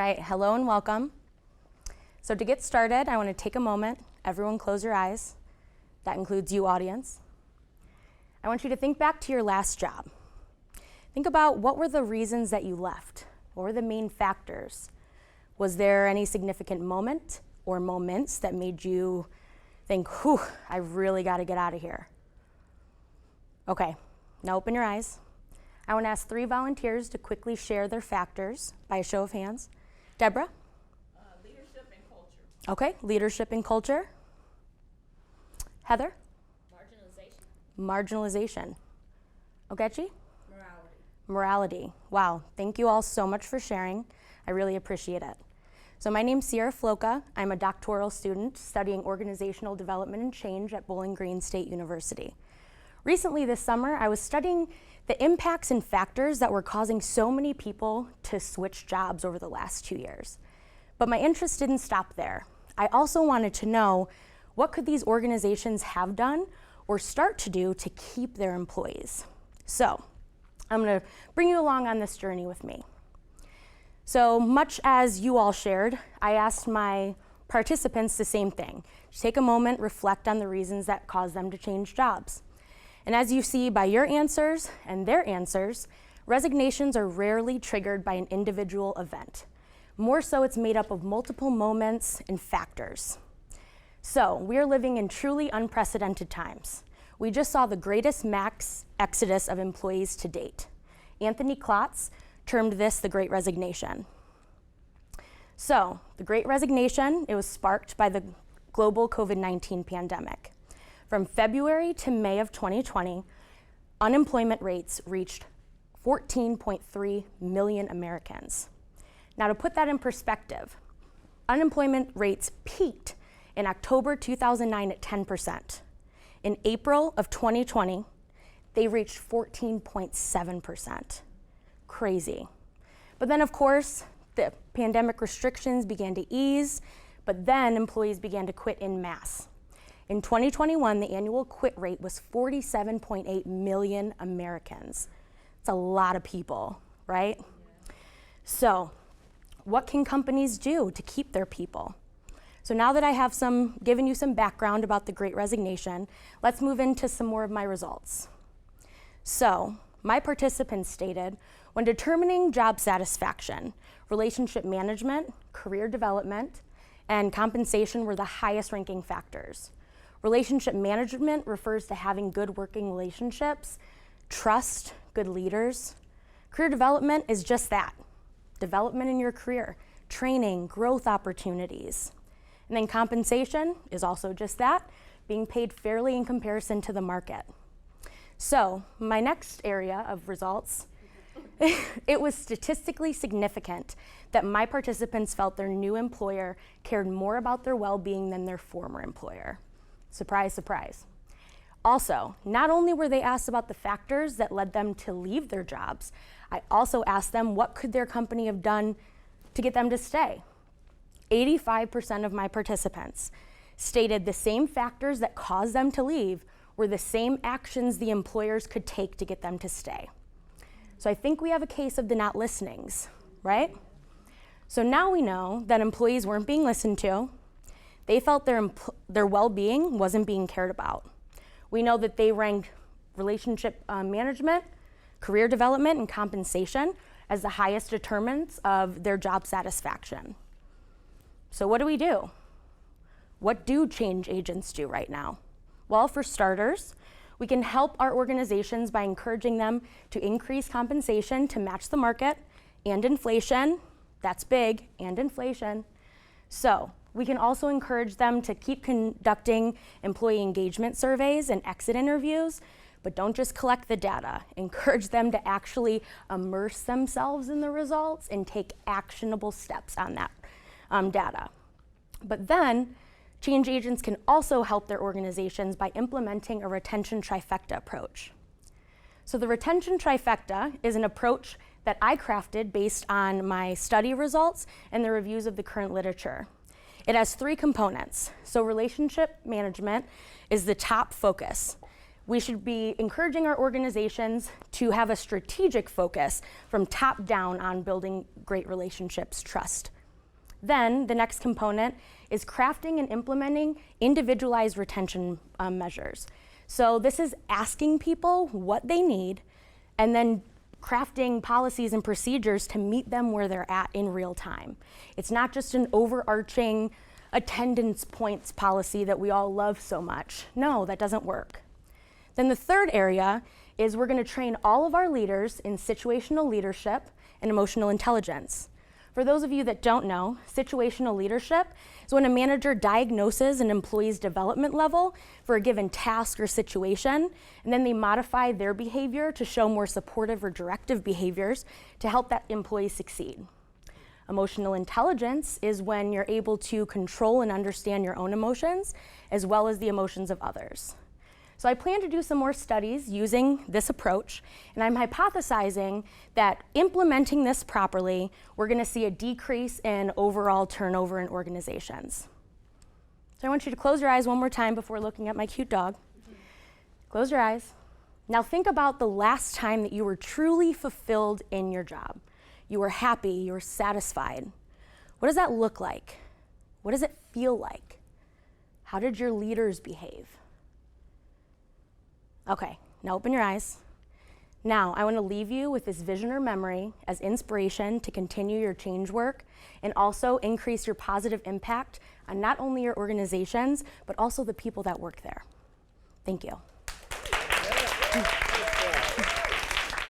right, hello and welcome. So to get started, I want to take a moment. Everyone close your eyes. That includes you, audience. I want you to think back to your last job. Think about what were the reasons that you left? What were the main factors? Was there any significant moment or moments that made you think, whew, I really got to get out of here? Okay, now open your eyes. I want to ask 3 volunteers to quickly share their factors by a show of hands. Deborah? Leadership and culture. Okay, leadership and culture. Heather? Marginalization. Marginalization. Ogechi? Morality. Morality. Wow, thank you all so much for sharing. I really appreciate it. So my name's Ciara Flotka. I'm a doctoral student studying organizational development and change at Bowling Green State University. Recently this summer, I was studying the impacts and factors that were causing so many people to switch jobs over the last 2 years. But my interest didn't stop there. I also wanted to know what could these organizations have done or start to do to keep their employees. So I'm going to bring you along on this journey with me. So much as you all shared, I asked my participants the same thing. Just take a moment, reflect on the reasons that caused them to change jobs. And as you see by your answers and their answers, resignations are rarely triggered by an individual event. More so, it's made up of multiple moments and factors. So we're living in truly unprecedented times. We just saw the greatest mass exodus of employees to date. Anthony Klotz termed this the Great Resignation. So the Great Resignation, it was sparked by the global COVID-19 pandemic. From February to May of 2020, unemployment rates reached 14.3 million Americans. Now to put that in perspective, unemployment rates peaked in October 2009 at 10%. In April of 2020, they reached 14.7%. Crazy. But then of course, the pandemic restrictions began to ease, but then employees began to quit en masse. In 2021, the annual quit rate was 47.8 million Americans. It's a lot of people, right? So, what can companies do to keep their people? So now that I have given you some background about the Great Resignation, let's move into some more of my results. So, my participants stated, when determining job satisfaction, relationship management, career development, and compensation were the highest ranking factors. Relationship management refers to having good working relationships, trust, good leaders. Career development is just that, development in your career, training, growth opportunities. And then compensation is also just that, being paid fairly in comparison to the market. So my next area of results, it was statistically significant that my participants felt their new employer cared more about their well-being than their former employer. Surprise, surprise. Also, not only were they asked about the factors that led them to leave their jobs, I also asked them what could their company have done to get them to stay. 85% of my participants stated the same factors that caused them to leave were the same actions the employers could take to get them to stay. So I think we have a case of the not listenings, right? So now we know that employees weren't being listened to. They felt their well-being wasn't being cared about. We know that they ranked relationship management, career development, and compensation as the highest determinants of their job satisfaction. So what do? What do change agents do right now? Well, for starters, we can help our organizations by encouraging them to increase compensation to match the market and inflation. That's big, and inflation. So we can also encourage them to keep conducting employee engagement surveys and exit interviews, but don't just collect the data. Encourage them to actually immerse themselves in the results and take actionable steps on that data. But then, change agents can also help their organizations by implementing a retention trifecta approach. So the retention trifecta is an approach that I crafted based on my study results and the reviews of the current literature. It has 3 components. So relationship management is the top focus. We should be encouraging our organizations to have a strategic focus from top down on building great relationships, trust, Then the next component is crafting and implementing individualized retention measures. So this is asking people what they need and then crafting policies and procedures to meet them where they're at in real time. It's not just an overarching attendance points policy that we all love so much. No, that doesn't work. Then the third area is we're going to train all of our leaders in situational leadership and emotional intelligence. For those of you that don't know, situational leadership is when a manager diagnoses an employee's development level for a given task or situation, and then they modify their behavior to show more supportive or directive behaviors to help that employee succeed. Emotional intelligence is when you're able to control and understand your own emotions as well as the emotions of others. So I plan to do some more studies using this approach, and I'm hypothesizing that implementing this properly, we're going to see a decrease in overall turnover in organizations. So I want you to close your eyes one more time before looking at my cute dog. Close your eyes. Now think about the last time that you were truly fulfilled in your job. You were happy, you were satisfied. What does that look like? What does it feel like? How did your leaders behave? Okay, now open your eyes. Now, I want to leave you with this vision or memory as inspiration to continue your change work and also increase your positive impact on not only your organizations, but also the people that work there. Thank you.